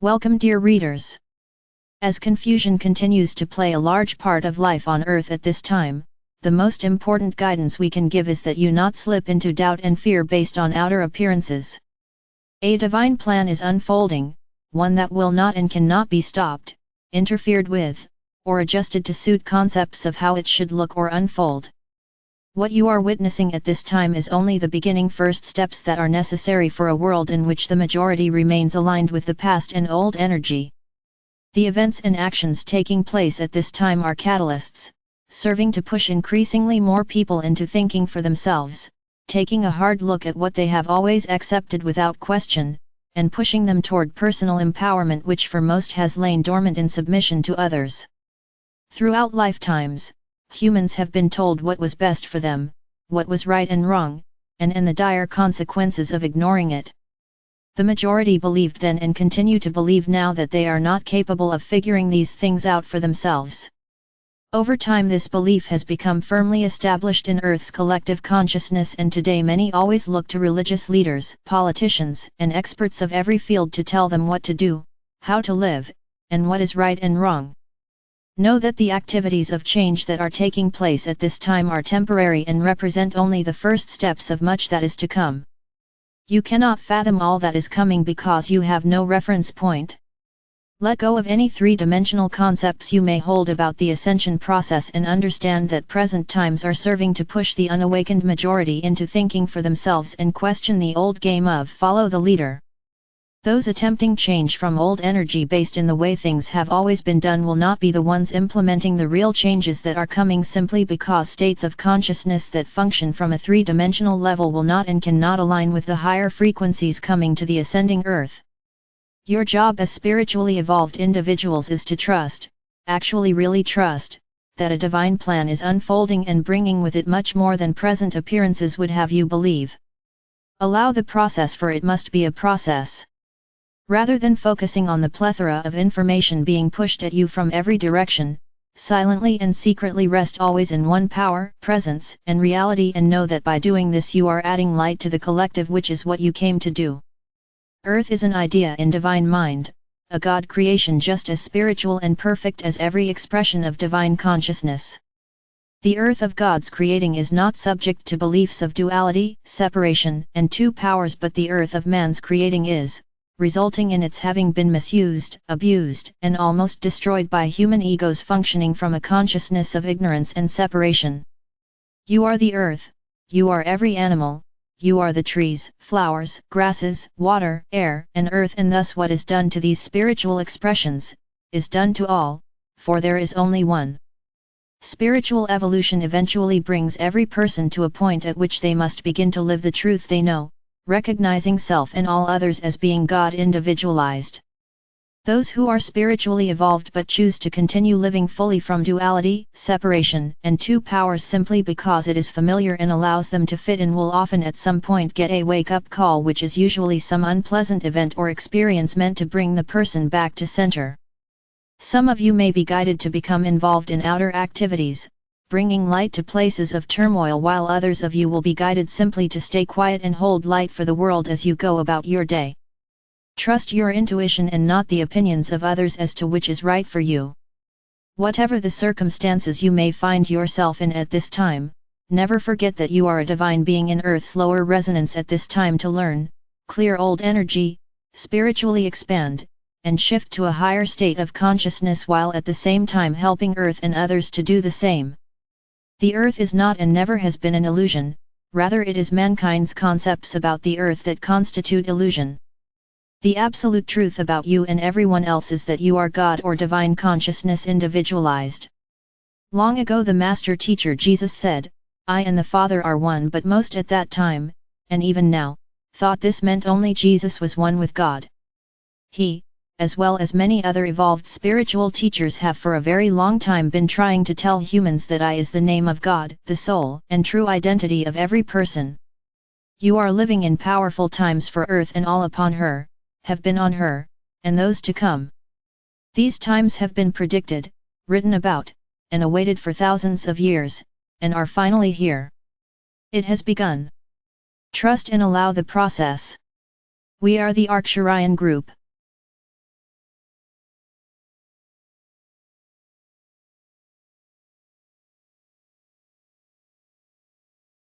Welcome, dear readers. As confusion continues to play a large part of life on Earth at this time, the most important guidance we can give is that you not slip into doubt and fear based on outer appearances. A divine plan is unfolding, one that will not and cannot be stopped, interfered with, or adjusted to suit concepts of how it should look or unfold. What you are witnessing at this time is only the beginning first steps that are necessary for a world in which the majority remains aligned with the past and old energy. The events and actions taking place at this time are catalysts, serving to push increasingly more people into thinking for themselves, taking a hard look at what they have always accepted without question, and pushing them toward personal empowerment, which for most has lain dormant in submission to others. Throughout lifetimes, humans have been told what was best for them, what was right and wrong, and the dire consequences of ignoring it. The majority believed then and continue to believe now that they are not capable of figuring these things out for themselves. Over time this belief has become firmly established in Earth's collective consciousness, and today many always look to religious leaders, politicians, and experts of every field to tell them what to do, how to live, and what is right and wrong. Know that the activities of change that are taking place at this time are temporary and represent only the first steps of much that is to come. You cannot fathom all that is coming because you have no reference point. Let go of any three-dimensional concepts you may hold about the ascension process and understand that present times are serving to push the unawakened majority into thinking for themselves and question the old game of follow the leader. Those attempting change from old energy based in the way things have always been done will not be the ones implementing the real changes that are coming, simply because states of consciousness that function from a three-dimensional level will not and cannot align with the higher frequencies coming to the ascending Earth. Your job as spiritually evolved individuals is to trust, actually really trust, that a divine plan is unfolding and bringing with it much more than present appearances would have you believe. Allow the process, for it must be a process. Rather than focusing on the plethora of information being pushed at you from every direction, silently and secretly rest always in one power, presence, and reality, and know that by doing this you are adding light to the collective, which is what you came to do. Earth is an idea in divine mind, a God creation just as spiritual and perfect as every expression of divine consciousness. The Earth of God's creating is not subject to beliefs of duality, separation, and two powers, but the Earth of man's creating is, resulting in its having been misused, abused, and almost destroyed by human egos functioning from a consciousness of ignorance and separation. You are the earth, you are every animal, you are the trees, flowers, grasses, water, air, and earth, and thus what is done to these spiritual expressions, is done to all, for there is only one. Spiritual evolution eventually brings every person to a point at which they must begin to live the truth they know, recognizing self and all others as being God individualized. Those who are spiritually evolved but choose to continue living fully from duality, separation, and two powers simply because it is familiar and allows them to fit in will often at some point get a wake-up call, which is usually some unpleasant event or experience meant to bring the person back to center. Some of you may be guided to become involved in outer activities, bringing light to places of turmoil, while others of you will be guided simply to stay quiet and hold light for the world as you go about your day. Trust your intuition and not the opinions of others as to which is right for you. Whatever the circumstances you may find yourself in at this time, never forget that you are a divine being in Earth's lower resonance at this time to learn, clear old energy, spiritually expand, and shift to a higher state of consciousness, while at the same time helping Earth and others to do the same. The Earth is not and never has been an illusion, rather it is mankind's concepts about the Earth that constitute illusion. The absolute truth about you and everyone else is that you are God or divine consciousness individualized. Long ago the master teacher Jesus said, "I and the Father are one," but most at that time, and even now, thought this meant only Jesus was one with God. He, as well as many other evolved spiritual teachers, have for a very long time been trying to tell humans that I is the name of God, the soul and true identity of every person. You are living in powerful times for Earth and all upon her, have been on her, and those to come. These times have been predicted, written about, and awaited for thousands of years, and are finally here. It has begun. Trust and allow the process. We are the Arcturian group.